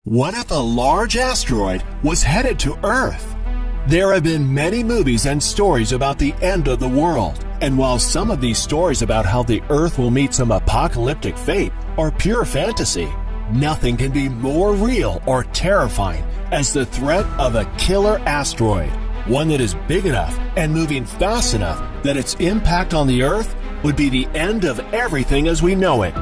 What if a large asteroid was headed to Earth? There have been many movies and stories about the end of the world, and while some of these stories about how the Earth will meet some apocalyptic fate are pure fantasy, nothing can be more real or terrifying as the threat of a killer asteroid, one that is big enough and moving fast enough that its impact on the Earth would be the end of everything as we know it.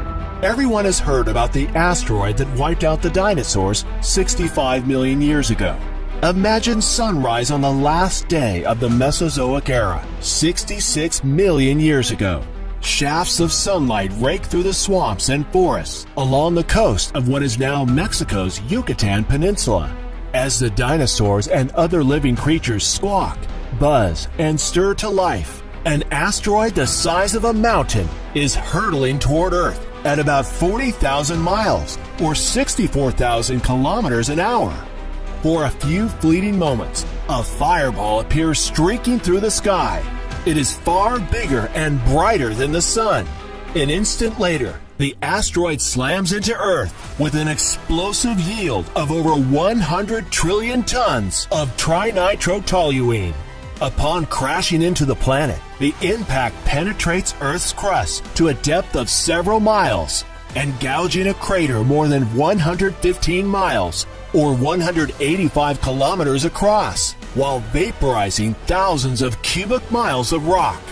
Everyone has heard about the asteroid that wiped out the dinosaurs 65 million years ago. Imagine sunrise on the last day of the Mesozoic era, 66 million years ago. Shafts of sunlight rake through the swamps and forests along the coast of what is now Mexico's Yucatan Peninsula. As the dinosaurs and other living creatures squawk, buzz, and stir to life, an asteroid the size of a mountain is hurtling toward Earth at about 40,000 miles or 64,000 kilometers an hour. For a few fleeting moments, a fireball appears streaking through the sky. It is far bigger and brighter than the sun. An instant later, the asteroid slams into Earth with an explosive yield of over 100 trillion tons of trinitrotoluene. Upon crashing into the planet, the impact penetrates Earth's crust to a depth of several miles and gouging a crater more than 115 miles or 185 kilometers across, while vaporizing thousands of cubic miles of rock.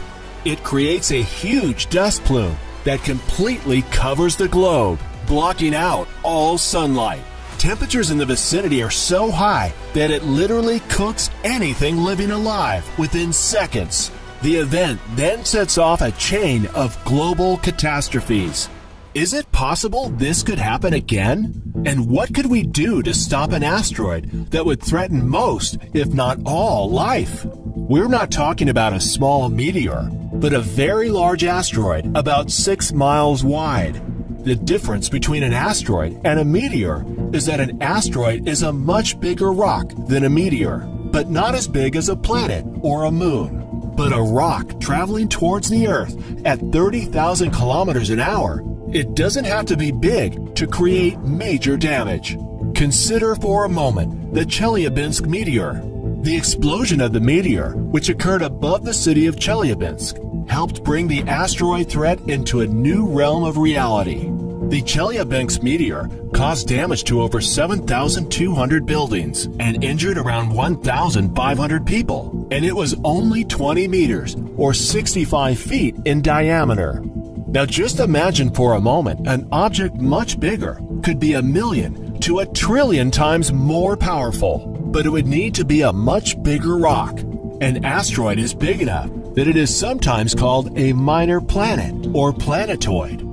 It creates a huge dust plume that completely covers the globe, blocking out all sunlight. Temperatures in the vicinity are so high that it literally cooks anything living alive within seconds. The event then sets off a chain of global catastrophes. Is it possible this could happen again? And what could we do to stop an asteroid that would threaten most, if not all, life? We're not talking about a small meteor, but a very large asteroid about 6 miles wide. The difference between an asteroid and a meteor is that an asteroid is a much bigger rock than a meteor, but not as big as a planet or a moon. But a rock traveling towards the Earth at 30,000 kilometers an hour, it doesn't have to be big to create major damage. Consider for a moment the Chelyabinsk meteor. The explosion of the meteor, which occurred above the city of Chelyabinsk, helped bring the asteroid threat into a new realm of reality. The Chelyabinsk meteor caused damage to over 7,200 buildings and injured around 1,500 people, and it was only 20 meters or 65 feet in diameter. Now just imagine for a moment an object much bigger could be 1,000,000 to 1,000,000,000,000 times more powerful, but it would need to be a much bigger rock. An asteroid is big enough that it is sometimes called a minor planet or planetoid.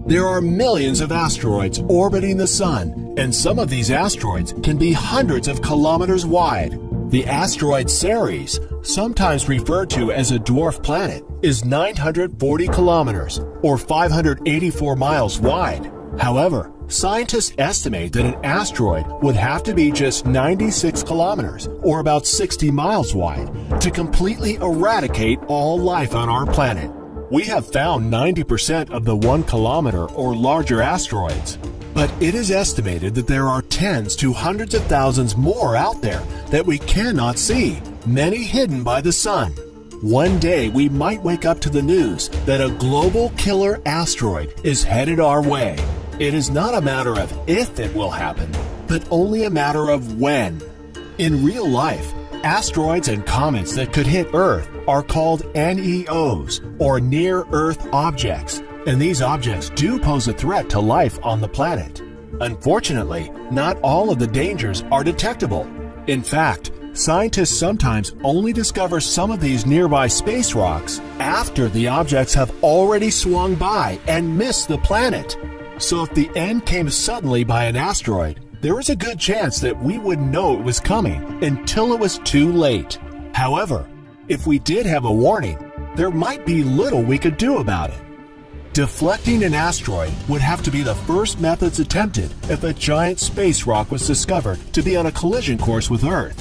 There are millions of asteroids orbiting the Sun, and some of these asteroids can be hundreds of kilometers wide. The asteroid Ceres, sometimes referred to as a dwarf planet, is 940 kilometers or 584 miles wide. However, scientists estimate that an asteroid would have to be just 96 kilometers or about 60 miles wide to completely eradicate all life on our planet. We have found 90% of the 1 kilometer or larger asteroids, but it is estimated that there are tens to hundreds of thousands more out there that we cannot see, many hidden by the sun. One day we might wake up to the news that a global killer asteroid is headed our way. It is not a matter of if it will happen, but only a matter of when. In real life, asteroids and comets that could hit Earth are called NEOs, or near-Earth objects, and these objects do pose a threat to life on the planet. Unfortunately, not all of the dangers are detectable. In fact, scientists sometimes only discover some of these nearby space rocks after the objects have already swung by and missed the planet. So if the end came suddenly by an asteroid, there is a good chance that we wouldn't know it was coming until it was too late. However, if we did have a warning, there might be little we could do about it. Deflecting an asteroid would have to be the first methods attempted if a giant space rock was discovered to be on a collision course with Earth.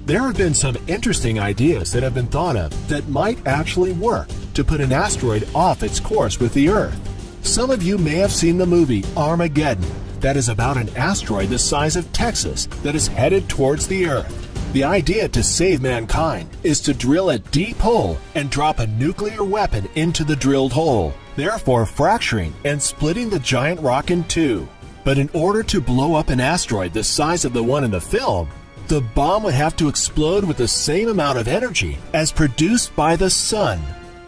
There have been some interesting ideas that have been thought of that might actually work to put an asteroid off its course with the Earth. Some of you may have seen the movie Armageddon, that is about an asteroid the size of Texas that is headed towards the Earth. The idea to save mankind is to drill a deep hole and drop a nuclear weapon into the drilled hole, therefore fracturing and splitting the giant rock in two. But in order to blow up an asteroid the size of the one in the film, the bomb would have to explode with the same amount of energy as produced by the sun.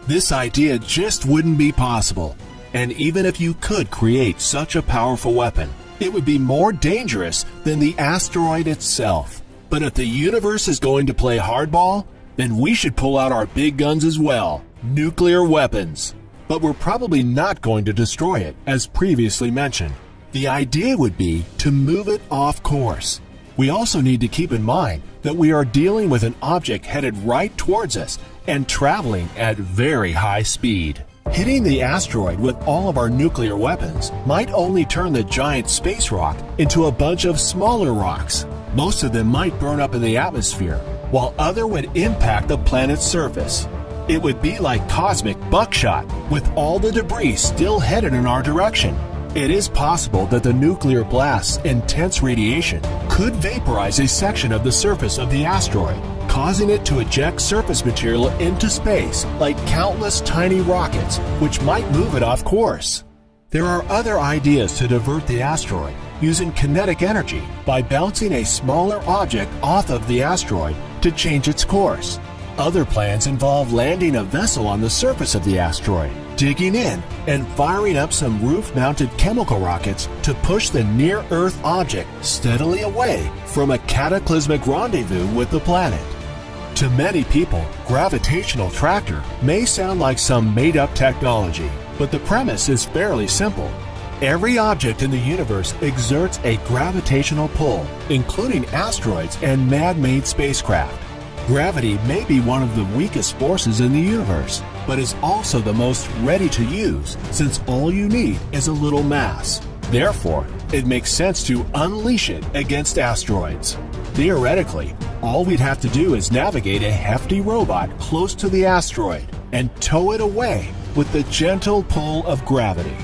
This idea just wouldn't be possible. And even if you could create such a powerful weapon, it would be more dangerous than the asteroid itself. But if the universe is going to play hardball, then we should pull out our big guns as well, nuclear weapons. But we're probably not going to destroy it, as previously mentioned. The idea would be to move it off course. We also need to keep in mind that we are dealing with an object headed right towards us and traveling at very high speed. Hitting the asteroid with all of our nuclear weapons might only turn the giant space rock into a bunch of smaller rocks. Most of them might burn up in the atmosphere, while others would impact the planet's surface. It would be like cosmic buckshot, with all the debris still headed in our direction. It is possible that the nuclear blast's intense radiation could vaporize a section of the surface of the asteroid, causing it to eject surface material into space like countless tiny rockets, which might move it off course. There are other ideas to divert the asteroid using kinetic energy by bouncing a smaller object off of the asteroid to change its course. Other plans involve landing a vessel on the surface of the asteroid, digging in, and firing up some roof-mounted chemical rockets to push the near-Earth object steadily away from a cataclysmic rendezvous with the planet. To many people, gravitational tractor may sound like some made-up technology, but the premise is fairly simple. Every object in the universe exerts a gravitational pull, including asteroids and man-made spacecraft. Gravity may be one of the weakest forces in the universe, but is also the most ready to use, since all you need is a little mass. Therefore, it makes sense to unleash it against asteroids. Theoretically, all we'd have to do is navigate a hefty robot close to the asteroid and tow it away with the gentle pull of gravity.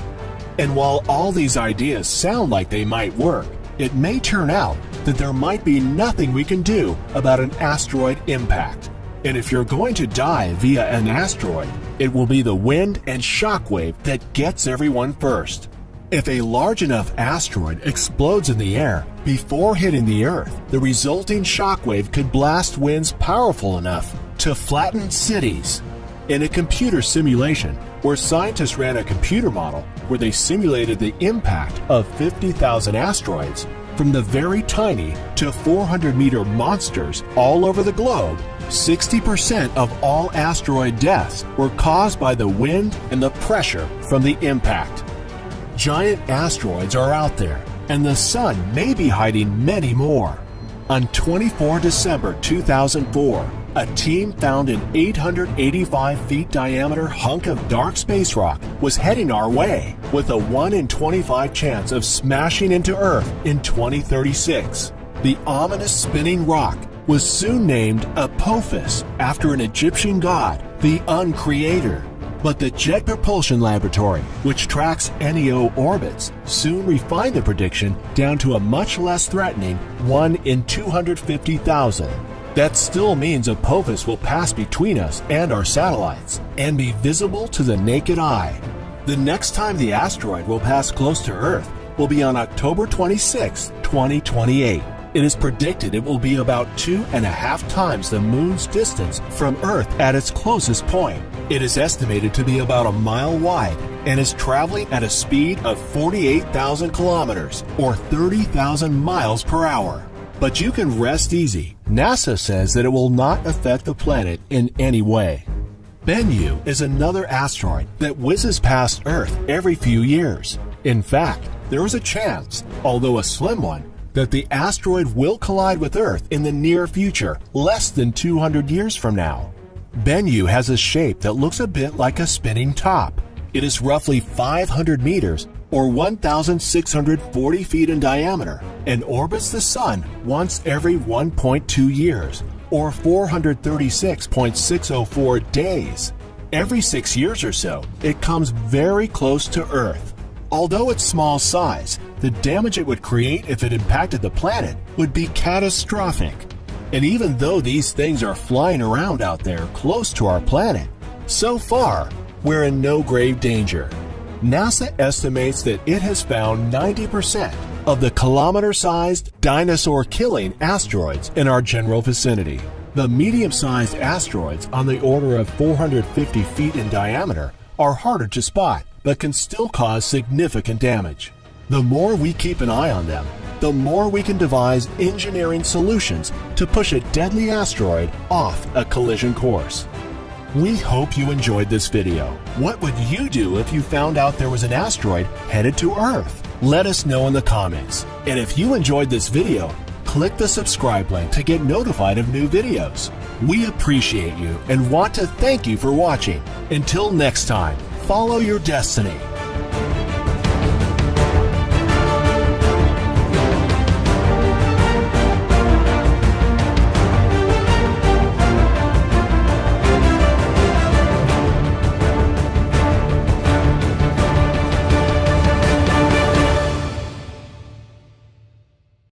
And while all these ideas sound like they might work, it may turn out that there might be nothing we can do about an asteroid impact. And if you're going to die via an asteroid, it will be the wind and shockwave that gets everyone first. If a large enough asteroid explodes in the air before hitting the Earth, the resulting shockwave could blast winds powerful enough to flatten cities. In a computer simulation, where scientists ran a computer model where they simulated the impact of 50,000 asteroids from the very tiny to 400-meter monsters all over the globe, 60% of all asteroid deaths were caused by the wind and the pressure from the impact. Giant asteroids are out there, and the sun may be hiding many more. On 24 December 2004, a team found an 885 feet diameter hunk of dark space rock was heading our way, with a 1 in 25 chance of smashing into Earth in 2036. The ominous spinning rock was soon named Apophis after an Egyptian god, the Uncreator. But the Jet Propulsion Laboratory, which tracks NEO orbits, soon refined the prediction down to a much less threatening 1 in 250,000. That still means Apophis will pass between us and our satellites and be visible to the naked eye. The next time the asteroid will pass close to Earth will be on October 26, 2028. It is predicted it will be about 2.5 times the Moon's distance from Earth at its closest point. It is estimated to be about a mile wide and is traveling at a speed of 48,000 kilometers or 30,000 miles per hour. But you can rest easy. NASA says that it will not affect the planet in any way. Bennu is another asteroid that whizzes past Earth every few years. In fact, there is a chance, although a slim one, that the asteroid will collide with Earth in the near future, less than 200 years from now. Bennu has a shape that looks a bit like a spinning top. It is roughly 500 meters or 1,640 feet in diameter and orbits the Sun once every 1.2 years or 436.604 days. Every 6 years or so, it comes very close to Earth. Although its small size, the damage it would create if it impacted the planet would be catastrophic. And even though these things are flying around out there close to our planet, so far, we're in no grave danger. NASA estimates that it has found 90% of the kilometer-sized, dinosaur-killing asteroids in our general vicinity. The medium-sized asteroids on the order of 450 feet in diameter are harder to spot, but can still cause significant damage. The more we keep an eye on them, the more we can devise engineering solutions to push a deadly asteroid off a collision course. We hope you enjoyed this video. What would you do if you found out there was an asteroid headed to Earth? Let us know in the comments. And if you enjoyed this video, click the subscribe link to get notified of new videos. We appreciate you and want to thank you for watching. Until next time, follow your destiny.